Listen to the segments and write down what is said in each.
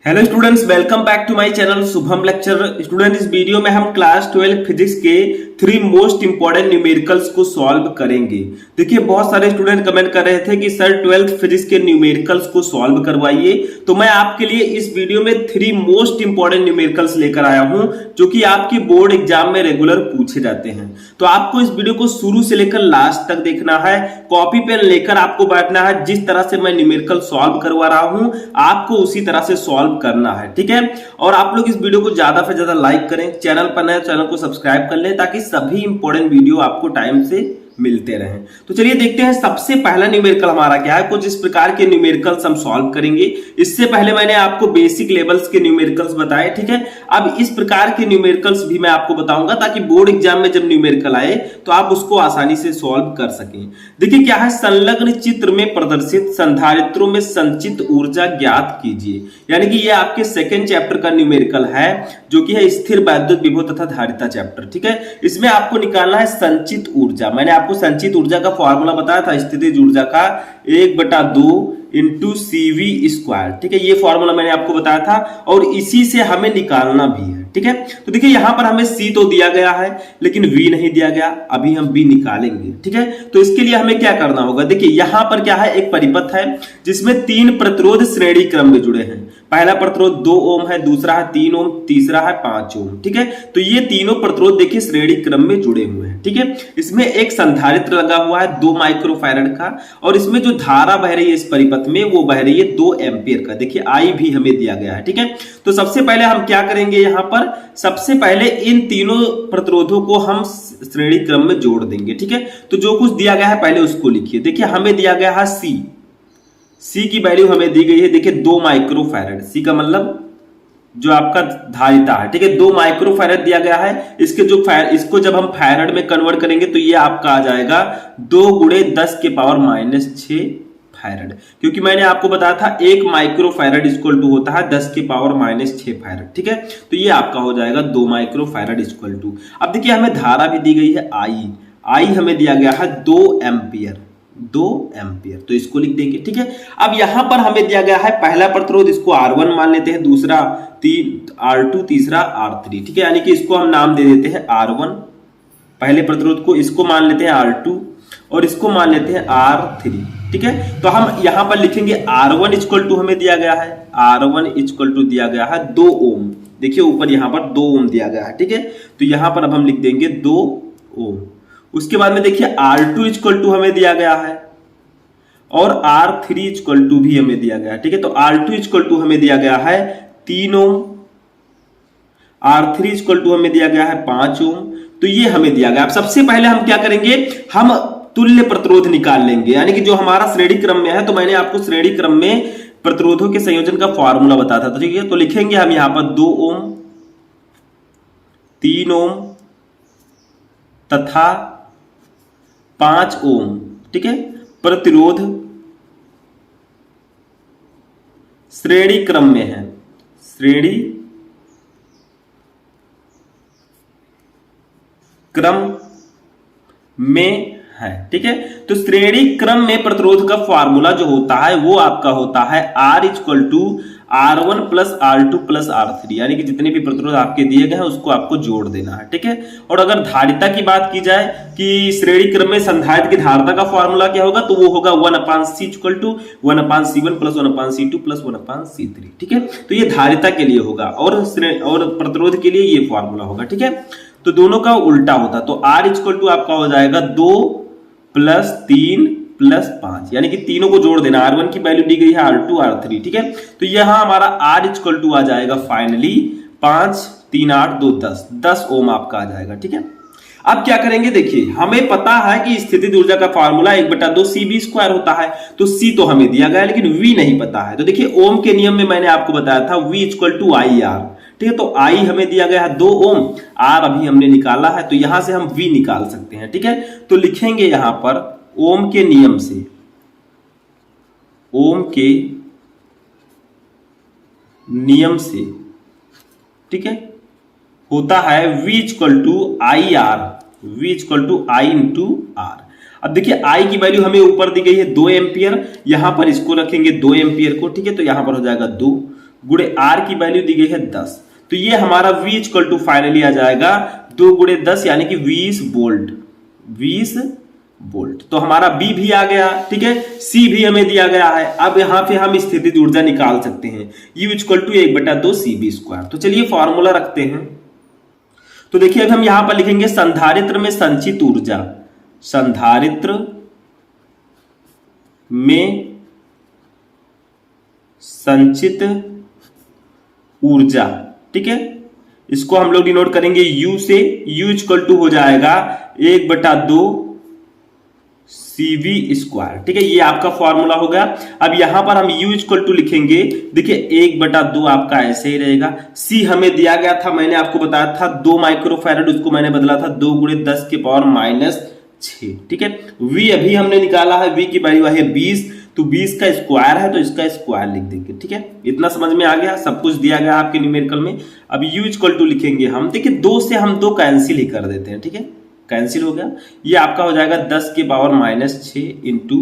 Hello students, welcome back to my channel Shubham lecture. Student, इस video में हम class 12 physics के 3 मोस्ट इंपॉर्टेंट न्यूमेरिकल्स को सॉल्व करेंगे। देखिए, बहुत सारे स्टूडेंट कमेंट कर रहे थे कि सर 12th फिजिक्स के न्यूमेरिकल्स को सॉल्व करवाइए, तो मैं आपके लिए इस वीडियो में 3 मोस्ट इंपॉर्टेंट न्यूमेरिकल्स लेकर आया हूं जो कि आपके बोर्ड एग्जाम में रेगुलर पूछे जाते हैं। तो आपको इस वीडियो को शुरू से लेकर लास्ट तक देखना है, कॉपी पेन लेकर आपको बैठना है। जिस तरह से मैं न्यूमेरिकल सॉल्व करवा रहा हूं आपको उसी तरह से सॉल्व करना है, ठीक है। और आप लोग इस वीडियो को ज्यादा से ज्यादा लाइक करें, चैनल पर नए चैनल को सब्सक्राइब कर लें ताकि सभी इंपॉर्टेंट वीडियो आपको टाइम से मिलते रहें। तो चलिए देखते हैं सबसे पहला न्यूमेरिकल हमारा क्या है। कुछ इस प्रकार के न्यूमेरिकल्स हम सॉल्व करेंगे। इससे पहले मैंने आपको बेसिक लेवल्स के न्यूमेरिकल्स बताए, ठीक है। अब इस प्रकार के न्यूमेरिकल्स भी मैं आपको बताऊंगा ताकि बोर्ड एग्जाम में जब न्यूमेरिकल आए तो आप उसको आसानी से सॉल्व कर सकें। देखिए क्या है, संलग्न चित्र में प्रदर्शित संधारित्रों में संचित ऊर्जा ज्ञात कीजिए। यानी कि ये आपके सेकेंड चैप्टर का न्यूमेरिकल है जो कि है स्थिर वैद्युत विभव तथा धारिता चैप्टर, ठीक है। इसमें आपको निकालना है संचित ऊर्जा। मैंने आपको संचित ऊर्जा का फॉर्मूला बताया था, स्थितिज ऊर्जा का 1/2 इंटू CV स्क्वायर, ठीक है। ये फॉर्मूला मैंने आपको बताया था और इसी से हमें निकालना भी है, ठीक है। तो देखिए यहां पर हमें C तो दिया गया है लेकिन V नहीं दिया गया, अभी हम V निकालेंगे, ठीक है। तो इसके लिए हमें क्या करना होगा, देखिए यहां पर क्या है, एक परिपथ है जिसमें 3 प्रतिरोध श्रेणी क्रम में जुड़े हैं। पहला प्रतिरोध 2 ओम है, दूसरा है 3 ओम, तीसरा है 5 ओम, ठीक है। तो ये तीनों प्रतिरोध देखिए श्रेणी क्रम में जुड़े हुए हैं, ठीक है। इसमें एक संधारित्र लगा हुआ है 2 माइक्रोफैरड का और इसमें जो धारा बह रही है इस परिपथ में वो बह रही है 2 एम्पियर का। देखिए I भी हमें दिया गया है, ठीक है। तो सबसे पहले हम क्या करेंगे, यहां पर सबसे पहले इन तीनों प्रतिरोधों को हम श्रेणी क्रम में जोड़ देंगे, ठीक है। तो जो कुछ दिया गया है पहले उसको लिखिए। देखिए हमें दिया गया है C की वैल्यू हमें दी गई है, देखिए 2 माइक्रोफैरड। C का मतलब जो आपका धारिता है, ठीक है, 2 माइक्रोफैरड दिया गया है। इसको जब हम फैरड में कन्वर्ट करेंगे तो ये आपका आ जाएगा 2 × 10⁻⁶ फैरड, क्योंकि मैंने आपको बताया था 1 माइक्रोफैरड इक्वल टू होता है 10⁻⁶ फैरड, ठीक है। तो ये आपका हो जाएगा 2 माइक्रोफैरड इक्वल टू। अब देखिए हमें धारा भी दी गई है I हमें दिया गया है 2 एम्पियर, तो इसको लिख देंगे, ठीक है। अब यहां पर हमें दिया गया है पहला प्रतिरोध, इसको R1 मान लेते हैं, दूसरा R2, तीसरा R3, ठीक है। यानी कि इसको हम नाम दे देते हैं R1 पहले प्रतिरोध को, इसको मान लेते हैं R2 और इसको मान लेते हैं R3, ठीक है। तो हम यहां पर लिखेंगे R1 इक्वल टू हमें दिया गया है, R1 इक्वल टू दिया गया है 2 ओम। देखिए ऊपर यहां पर 2 ओम दिया गया है, ठीक है। तो यहां पर अब हम लिख देंगे 2 ओम। उसके बाद में देखिए R2 इक्वल टू हमें दिया गया है और R3 इक्वल टू भी हमें दिया गया है, ठीक है। तो R2 इक्वल टू हमें दिया गया है 3 ओम, R3 इक्वल टू हमें दिया गया है 5 ओम। तो ये हमें दिया गया। अब सबसे पहले हम क्या करेंगे, हम तुल्य प्रतिरोध निकाल लेंगे, यानी कि जो हमारा श्रेणी क्रम में है। तो मैंने आपको श्रेणी क्रम में प्रतिरोधों के संयोजन का फॉर्मूला बताया था, ठीक है। तो लिखेंगे हम यहां पर 2 ओम, 3 ओम तथा 5 ओम, ठीक है। प्रतिरोध श्रेणी क्रम में है, श्रेणी क्रम में है, ठीक है। तो श्रेणी क्रम में प्रतिरोध का फॉर्मूला जो होता है वो आपका होता है R equal to R1 plus R2 plus R3, यानी कि जितने भी प्रतिरोध आपके दिए गए हैं उसको आपको जोड़ देना है, ठीक है। और अगर धारिता की बात की जाए कि श्रेणी क्रम में संधारित्र की धारिता का फॉर्मूला क्या होगा, तो वो होगा 1/C equal to 1/C1 plus 1/C2 plus 1/C3, ठीक है। तो ये धारिता के लिए होगा और प्रतिरोध के लिए ये फॉर्मूला होगा, ठीक है। तो दोनों का उल्टा होता, तो R इक्वल टू आपका हो जाएगा 2 + 3 + 5, यानी कि तीनों को जोड़ देना। R1 की वैल्यू दी गई है R2 R3, ठीक है। तो यहां हमारा R इक्वल टू आ जाएगा फाइनली 5 3 8 2 10 ओम आपका आ जाएगा, ठीक है। अब क्या करेंगे, देखिए हमें पता है कि स्थितिज ऊर्जा का फॉर्मूला 1/2 CV स्क्वायर होता है। तो C तो हमें दिया गया है लेकिन V नहीं पता है। तो देखिए ओम के नियम में मैंने आपको बताया था V इक्वल टू IR, ठीक है। तो I हमें दिया गया है 2 ओम, R अभी हमने निकाला है, तो यहां से हम V निकाल सकते हैं, ठीक है। तो लिखेंगे यहां पर ओम के नियम से, ओम के नियम से, ठीक है, होता है V equal to IR, V equal to I into R। अब देखिए I की वैल्यू हमें ऊपर दी गई है 2 एम्पियर, यहां पर इसको रखेंगे 2 एम्पियर को, ठीक है। तो यहां पर हो जाएगा 2 गुणे आर की वैल्यू दी गई है 10। तो ये हमारा V इक्वल टू फाइनली आ जाएगा 2 गुणे 10 यानी कि 20 वोल्ट। 20 वोल्ट तो हमारा B भी आ गया, ठीक है। C भी हमें दिया गया है। अब यहां पे हम स्थितिज ऊर्जा निकाल सकते हैं, U इक्वल टू 1/2 CB²। तो चलिए फॉर्मूला रखते हैं। तो देखिए अब हम यहां पर लिखेंगे संधारित्र में संचित ऊर्जा, संधारित्र में संचित ऊर्जा, ठीक है। इसको हम लोग डिनोट करेंगे U से। U इक्वल टू हो जाएगा 1/2 CB², ठीक है। ये आपका फॉर्मूला हो गया। अब यहां पर हम U इक्वल टू लिखेंगे, देखिए 1/2 आपका ऐसे ही रहेगा। C हमें दिया गया था, मैंने आपको बताया था 2 माइक्रोफैराड, उसको मैंने बदला था 2 गुणे 10 के पावर -6, ठीक है। V अभी हमने निकाला है, V की वैल्यू है 20, तो 20 का स्क्वायर है तो इसका स्क्वायर लिख देंगे, ठीक है। इतना समझ में आ गया, सब कुछ दिया गया आपके न्यूमेरिकल में। अब U इक्वल टू लिखेंगे हम, देखिए 2 से हम 2 कैंसिल ही कर देते हैं, ठीक है, कैंसिल हो गया। ये आपका हो जाएगा 10 के पावर -6 इंटू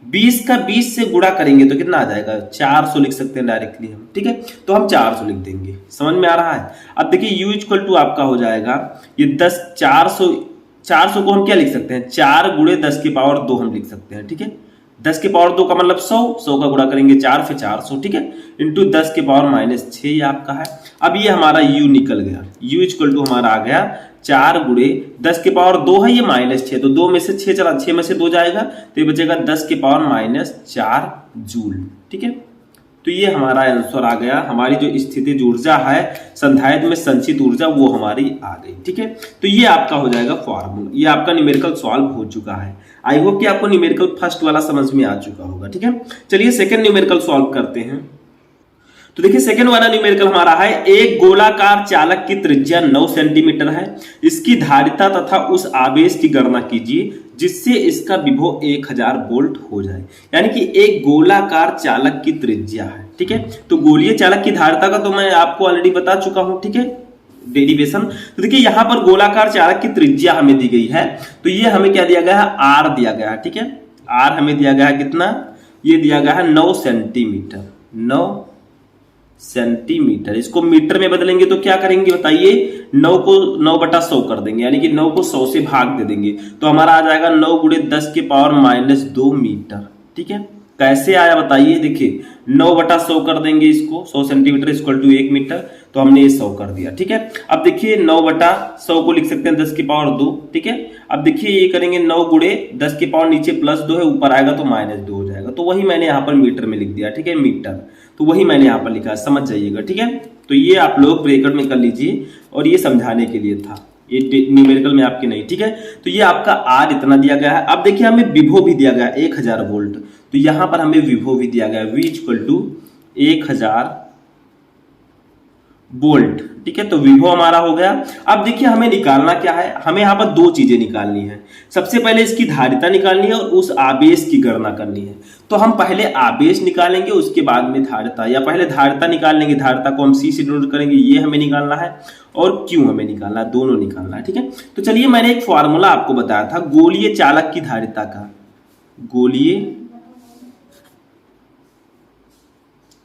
20 का 20 से गुणा करेंगे तो कितना आ जाएगा, 400 लिख सकते हैं डायरेक्टली हम, ठीक है। तो हम 400 लिख देंगे, समझ में आ रहा है। अब देखिए U इक्वल टू आपका हो जाएगा ये 10, 400 को हम क्या लिख सकते हैं, 4 गुणे 10 के पावर 2 हम लिख सकते हैं, ठीक है। 10 के पावर 2 का मतलब 100 का गुणा करेंगे 4 फिर 400, ठीक है, इंटू 10 के पावर -6 ये आपका है। अब ये हमारा U निकल गया, U इक्वल टू हमारा आ गया 4 गुणे 10 के पावर 2 है, ये -6, तो 2 में से 6 चला, 6 में से 2 जाएगा तो ये बचेगा 10 के पावर -4 जूल, ठीक है। तो ये हमारा आंसर आ गया। हमारी जो स्थितिज ऊर्जा है संधारित्र में संचित ऊर्जा वो हमारी आ गई, ठीक है। तो ये आपका हो जाएगा फॉर्मूला, ये आपका न्यूमेरिकल सॉल्व हो चुका है। आई होप कि आपको न्यूमेरिकल फर्स्ट वाला समझ में आ चुका होगा, ठीक है। चलिए सेकंड न्यूमेरिकल सॉल्व करते हैं। तो देखिए सेकंड वाला न्यूमेरिकल हमारा है, एक गोलाकार चालक की त्रिज्या 9 सेंटीमीटर है, इसकी धारिता तथा उस आवेश की गणना कीजिए जिससे इसका विभव 1000 वोल्ट हो जाए। यानी कि एक गोलाकार चालक की त्रिज्या है, ठीक है। तो गोलीय चालक की धारिता का तो मैं आपको ऑलरेडी बता चुका हूं, ठीक है, डेरिवेशन। तो देखिए यहां पर गोलाकार चालक की त्रिज्या हमें दी गई है, तो ये हमें क्या दिया गया है, R दिया गया है, ठीक है। R हमें दिया गया है कितना, ये दिया गया है 9 सेंटीमीटर, 9 सेंटीमीटर। इसको मीटर में बदलेंगे तो क्या करेंगे बताइए, 9 को 9/100 कर देंगे, यानी कि 9 को 100 से भाग दे देंगे तो हमारा आ जाएगा 9 गुणे 10 के पावर -2 मीटर, ठीक है। कैसे आया बताइए, देखिए 9/100 कर देंगे इसको, 100 सेंटीमीटर इक्वल टू 1 मीटर, तो हमने ये 100 कर दिया, ठीक है। अब देखिए 9/100 को लिख सकते हैं 10 के पावर 2, ठीक है। अब देखिए ये करेंगे 9 गुणे 10 के पावर नीचे +2 है, ऊपर आएगा तो -2 हो जाएगा, तो वही मैंने यहाँ पर मीटर में लिख दिया, ठीक है, मीटर। तो वही मैंने यहाँ पर लिखा, समझ जाइएगा, ठीक है। तो ये आप लोग ब्रैकेट में कर लीजिए, और ये समझाने के लिए था, ये न्यूमेरिकल में आपके नहीं, ठीक है। तो ये आपका R इतना दिया गया है। अब देखिए हमें विभव भी दिया गया है 1000 वोल्ट, तो यहां पर हमें विभव भी दिया गया है V इक्वल टू 1000 वोल्ट, ठीक है। तो विभव हमारा हो गया। अब देखिए हमें निकालना क्या है, हमें यहाँ पर 2 चीजें निकालनी है। सबसे पहले इसकी धारिता निकालनी है और उस आवेश की गणना करनी है। तो हम पहले आवेश निकालेंगे, उसके बाद में धारिता, या पहले धारिता निकाल लेंगे, धारिता को हम C से डिनोट करेंगे, ये हमें निकालना है, और Q हमें निकालना है, दोनों निकालना है, ठीक है। तो चलिए मैंने एक फॉर्मूला आपको बताया था गोलीय चालक की धारिता का, गोलीय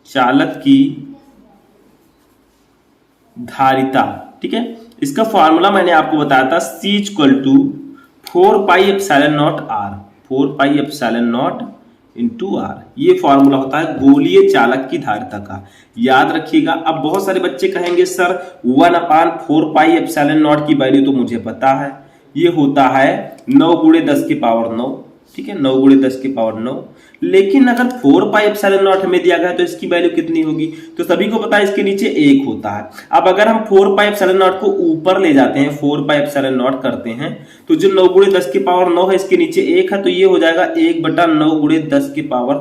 चालक की धारिता, ठीक है। इसका फॉर्मूला मैंने आपको बताया था C equal to 4πε0 R, 4πε0 into R। ये फॉर्मूला होता है गोलीय चालक की धारिता का, याद रखिएगा। अब बहुत सारे बच्चे कहेंगे सर 1/4πε0 की वैल्यू तो मुझे पता है, ये होता है 9 गुणे 10 के पावर 9, ठीक है, 9 गुणे 10 के पावर 9। लेकिन अगर 4πε0 हमें दिया गया तो इसकी वैल्यू कितनी होगी, तो सभी को पता है इसके नीचे 1 होता है। अब अगर हम 4πε0 को ऊपर ले जाते हैं, 4πε0 करते हैं, तो जो 9 गुणे 10 के पावर 9 है इसके नीचे 1 है, तो ये हो जाएगा 1/9 गुणे 10 के पावर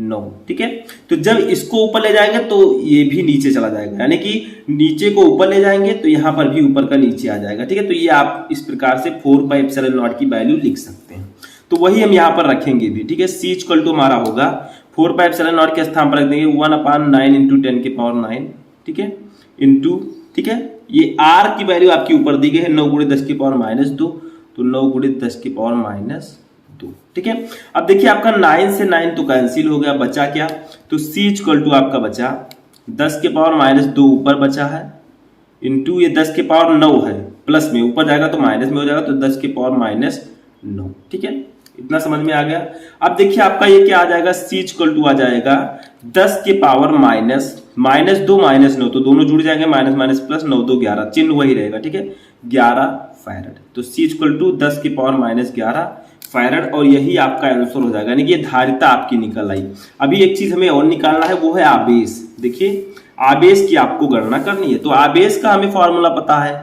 9, ठीक है। तो जब इसको ऊपर ले जाएंगे तो ये भी नीचे चला जाएगा, यानी कि नीचे को ऊपर ले जाएंगे तो यहां पर भी ऊपर का नीचे आ जाएगा, ठीक है। तो ये आप इस प्रकार से 4πε0 की वैल्यू लिख सकते हैं। तो वही हम यहाँ पर रखेंगे भी, ठीक है। C इक्वल टू हमारा होगा 4πε0 के स्थान पर रख देंगे 1/9 इंटू 10 के पावर 9, ठीक है, इंटू, ठीक है। ये R की वैल्यू आपकी ऊपर दी गई है 9 गुणे 10 के पावर -2, तो 9 गुणे 10 के पावर -2, ठीक है। अब देखिए आपका 9 से 9 तो कैंसिल हो गया, बचा क्या, तो C इक्वल टू आपका बचा 10 के पावर माइनस 2 ऊपर बचा है, इंटू ये 10 के पावर 9 है, प्लस में ऊपर जाएगा तो माइनस में हो जाएगा, तो 10 के पावर माइनस 9। ठीक है, इतना समझ में आ गया। अब देखिए आपका ये क्या आ जाएगा, c इक्वल टू आ जाएगा 10 के पावर माइनस 2 माइनस 9, तो दोनों जुड़ जाएंगे, माइनस माइनस प्लस, 9 2 11, चिन्ह वही रहेगा। ठीक है, 11 फैरड। तो c इक्वल टू 10 के पावर माइनस 11 फैरड, और यही आपका आंसर हो जाएगा, यानी कि धारिता आपकी निकल आई। अभी एक चीज हमें और निकालना है, वो है आवेश। देखिए आवेश की आपको गणना करनी है, तो आवेश का हमें फॉर्मूला पता है,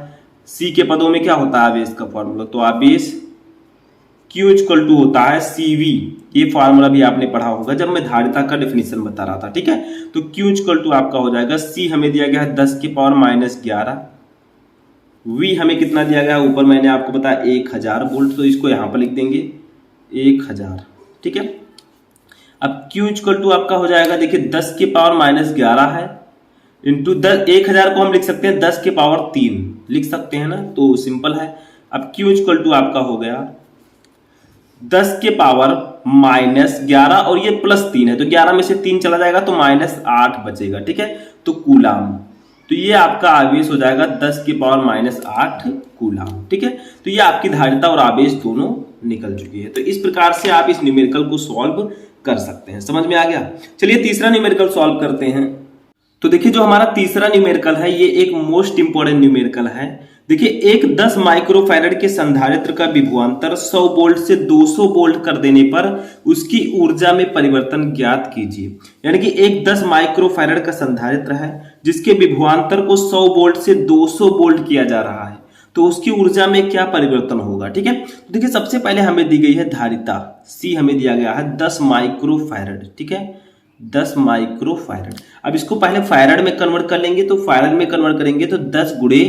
c के पदों में क्या होता है आवेश का फॉर्मूला, तो आवेश Q इक्वल टू होता है CV। ये फॉर्मूला भी आपने पढ़ा होगा जब मैं धारिता का डेफिनेशन बता रहा था। ठीक है, तो Q इक्वल टू आपका हो जाएगा, C हमें दिया गया है 10 के पावर माइनस 11, V हमें कितना दिया गया है, ऊपर मैंने आपको बताया 1000 वोल्ट, तो इसको यहां पर लिख देंगे 1000। ठीक है, अब Q इक्वल टू आपका हो जाएगा, देखिए 10 के पावर माइनस 11 है, इंटू 1000 को हम लिख सकते हैं 10 के पावर 3 लिख सकते हैं ना, तो सिंपल है। अब Q इक्वल टू आपका हो गया 10 के पावर माइनस 11, और ये प्लस 3 है, तो 11 में से 3 चला जाएगा तो माइनस 8 बचेगा। ठीक है, तो कूलाम, तो ये आपका आवेश हो जाएगा 10 के पावर माइनस 8 कूलाम। ठीक है, तो ये आपकी धारिता और आवेश दोनों निकल चुकी है। तो इस प्रकार से आप इस न्यूमेरिकल को सॉल्व कर सकते हैं। समझ में आ गया? चलिए तीसरा न्यूमेरिकल सॉल्व करते हैं। तो देखिए जो हमारा तीसरा न्यूमेरिकल है, ये एक मोस्ट इंपोर्टेंट न्यूमेरिकल है। देखिए एक 10 माइक्रोफैरड के संधारित्र का विभवांतर 100 वोल्ट से 200 वोल्ट कर देने पर उसकी ऊर्जा में परिवर्तन ज्ञात कीजिए। यानी कि एक 10 माइक्रोफैरड का संधारित्र है जिसके विभवांतर को 100 वोल्ट से 200 वोल्ट किया जा रहा है, तो उसकी ऊर्जा में क्या परिवर्तन होगा। ठीक है, तो देखिए सबसे पहले हमें दी गई है धारिता, C हमें दिया गया है 10 माइक्रोफैरड। ठीक है, 10 माइक्रोफैरड। अब इसको पहले फैरड में कन्वर्ट कर लेंगे, तो फैरड में कन्वर्ट करेंगे तो 10 गुणे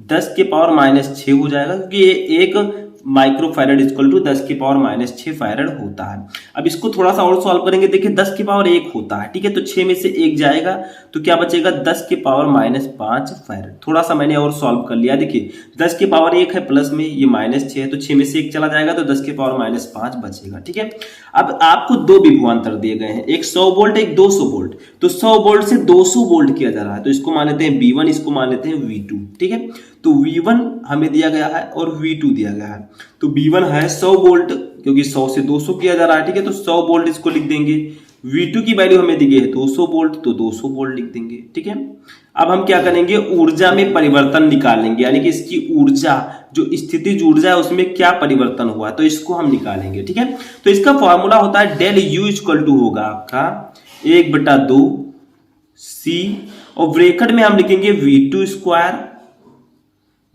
10 के पावर माइनस 6 हो जाएगा, क्योंकि ये एक माइक्रोफैरड इक्वल टू 10 के पावर माइनस 6 फैरड होता है। अब इसको थोड़ा सा और सॉल्व करेंगे, देखिए 10 के पावर 1 होता है। ठीक है, तो 6 में से 1 जाएगा तो क्या बचेगा, 10 के पावर माइनस 5 फैरड। थोड़ा सा मैंने और सॉल्व कर लिया, देखिए 10 के पावर 1 है, प्लस में ये माइनस 6 है, तो 6 में से 1 चला जाएगा तो 10 के पावर माइनस 5 बचेगा। ठीक है, अब आपको दो विभवांतर दिए गए हैं, एक 100 वोल्ट एक 200 वोल्ट। तो 100 वोल्ट से 200 वोल्ट किया जा रहा है, तो इसको मान लेते हैं V1, इसको मान लेते हैं V2। ठीक है, तो V1 हमें दिया गया है और V2 दिया गया है। तो V1 है 100 वोल्ट, क्योंकि 100 से 200 किया जा रहा है। ठीक है, तो 100 वोल्ट इसको लिख देंगे। V2 की वैल्यू हमें दी गई है 200 वोल्ट, तो 200 वोल्ट लिख देंगे। ठीक है, अब हम क्या करेंगे, ऊर्जा में परिवर्तन निकालेंगे, यानी कि इसकी ऊर्जा जो स्थितिज ऊर्जा है उसमें क्या परिवर्तन हुआ, तो इसको हम निकालेंगे। ठीक है, तो इसका फॉर्मूला होता है डेल U इक्वल टू होगा आपका 1/2 C, और ब्रैकेट में हम लिखेंगे V2 square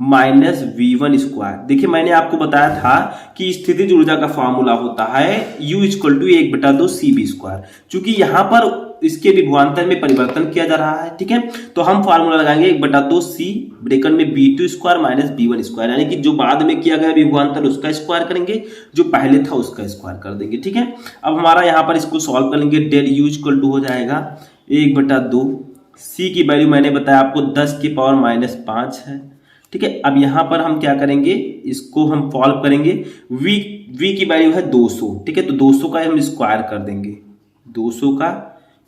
minus V1 square. देखिए मैंने आपको बताया था कि स्थितिज ऊर्जा का फॉर्मूला होता है U equal to 1/2 CB square. चूंकि यहां पर इसके विभवांतर में परिवर्तन किया जा रहा है। ठीक है, तो हम फॉर्मूला लगाएंगे 1/2 C ब्रैकेट में V2 square minus V1 square, यानी कि जो बाद में किया गया विभवांतर उसका स्क्वायर करेंगे, जो पहले था उसका स्क्वायर कर देंगे। ठीक है, अब हमारा यहाँ पर इसको सॉल्व कर लेंगे, डेल U इक्वल टू हो जाएगा 1/2 C की वैल्यू मैंने बताया आपको 10 की पावर माइनस 5 है। ठीक है, अब यहां पर हम क्या करेंगे, इसको हम सॉल्व करेंगे। V की वैल्यू है 200। ठीक है, तो 200 का हम स्क्वायर कर देंगे, 200 का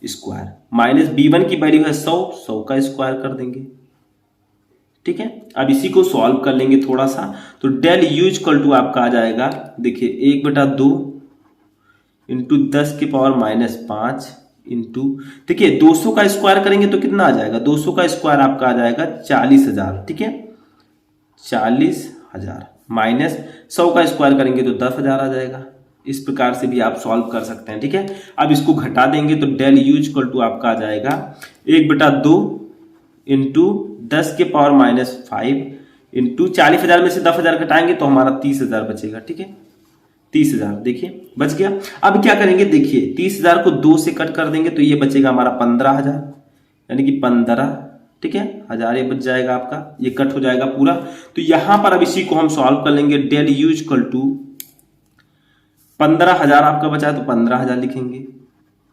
स्क्वायर माइनस V1 की वैल्यू है 100 का स्क्वायर कर देंगे। ठीक है, अब इसी को सॉल्व कर लेंगे थोड़ा सा, तो डेल U इक्वल टू आपका आ जाएगा, देखिए 1/2 इंटू 10 के पावर माइनस 5 इंटू, देखिए 200 का स्क्वायर करेंगे तो कितना आ जाएगा, 200 का स्क्वायर आपका आ जाएगा 40,000। ठीक है, 40,000 माइनस 100 का स्क्वायर करेंगे तो 10,000 आ जाएगा। इस प्रकार से भी आप सॉल्व कर सकते हैं। ठीक है, अब इसको घटा देंगे तो डेल U इक्वल टू आपका आ जाएगा 1/2 इंटू 10 के पावर माइनस 5 इंटू 40,000 में से 10,000 घटाएंगे तो हमारा 30,000 बचेगा। ठीक है, 30,000 देखिए बच गया। अब क्या करेंगे, देखिए 30,000 को 2 से कट कर देंगे तो ये बचेगा हमारा 15,000, यानी कि 15। ठीक है, 1000 ये बच जाएगा आपका, ये कट हो जाएगा पूरा। तो यहां पर अब इसी को हम सॉल्व कर लेंगे, डेल U इक्वल टू 15,000 आपका बचा तो 15,000 लिखेंगे।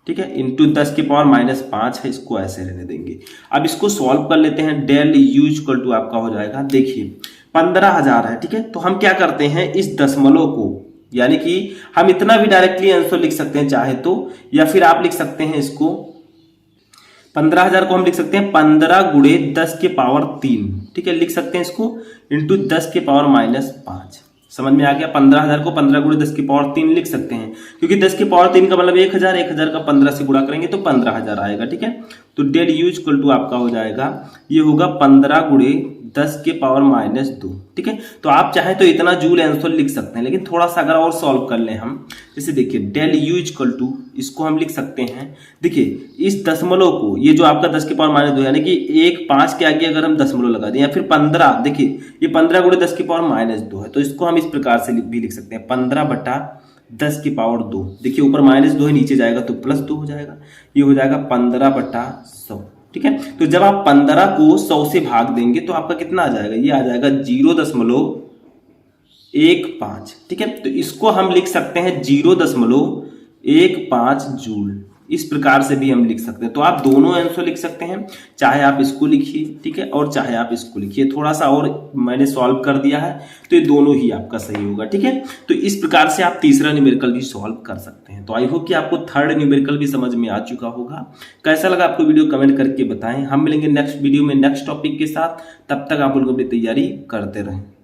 ठीक है, इंटू 10 के पावर माइनस 5 है, इसको ऐसे रहने देंगे। अब इसको सॉल्व कर लेते हैं, डेल U इक्वल टू आपका हो जाएगा, देखिए 15,000 है। ठीक है, तो हम क्या करते हैं, इस दशमलव को, यानी कि हम इतना भी डायरेक्टली आंसर लिख सकते हैं चाहे तो, या फिर आप लिख सकते हैं इसको 15,000 को हम लिख सकते हैं 15 गुणे 10 के पावर 3, ठीक है, लिख सकते हैं इसको इंटू 10 के पावर -5। समझ में आ गया? 15,000 को 15 गुणे 10 की पावर 3 लिख सकते हैं, क्योंकि 10 की पावर 3 का मतलब 1,000, 1,000 का 15 से गुणा करेंगे तो 15,000 आएगा, ठीक है। तो डेल यू इक्वल टू आपका हो जाएगा, ये होगा 15 गुणे 10 के पावर -2, ठीक है। तो आप चाहे तो इतना जूल आंसर लिख सकते हैं, लेकिन थोड़ा सा अगर और सॉल्व कर लें हम, जैसे देखिए डेल यू इक्वल टू, इसको हम लिख सकते हैं, देखिए इस दशमलव को, ये जो आपका 10 के पावर -2 यानी कि 1 5 के आगे अगर हम दशमलव लगा दें, या फिर 15, देखिए ये 15 गुणे 10 की पावर -2 है, तो इसको हम इस प्रकार से भी लिख सकते हैं 15 बटा 10 की पावर 2। देखिए ऊपर -2 है, नीचे जाएगा तो +2 हो जाएगा, ये हो जाएगा 15 बटा 100, ठीक है। तो जब आप 15 को 100 से भाग देंगे तो आपका कितना आ जाएगा, ये आ जाएगा 0.15, ठीक है। तो इसको हम लिख सकते हैं 0.15 जूल, इस प्रकार से भी हम लिख सकते हैं। तो आप दोनों आंसर लिख सकते हैं, चाहे आप इसको लिखिए, ठीक है, और चाहे आप इसको लिखिए। थोड़ा सा और मैंने सॉल्व कर दिया है, तो ये दोनों ही आपका सही होगा, ठीक है। तो इस प्रकार से आप तीसरा न्यूमेरिकल भी सॉल्व कर सकते हैं। तो आई होप कि आपको थर्ड न्यूमेरिकल भी समझ में आ चुका होगा। कैसा लगा आपको वीडियो कमेंट करके बताएं। हम मिलेंगे नेक्स्ट वीडियो में नेक्स्ट टॉपिक के साथ, तब तक आप लोग अपनी तैयारी करते रहें।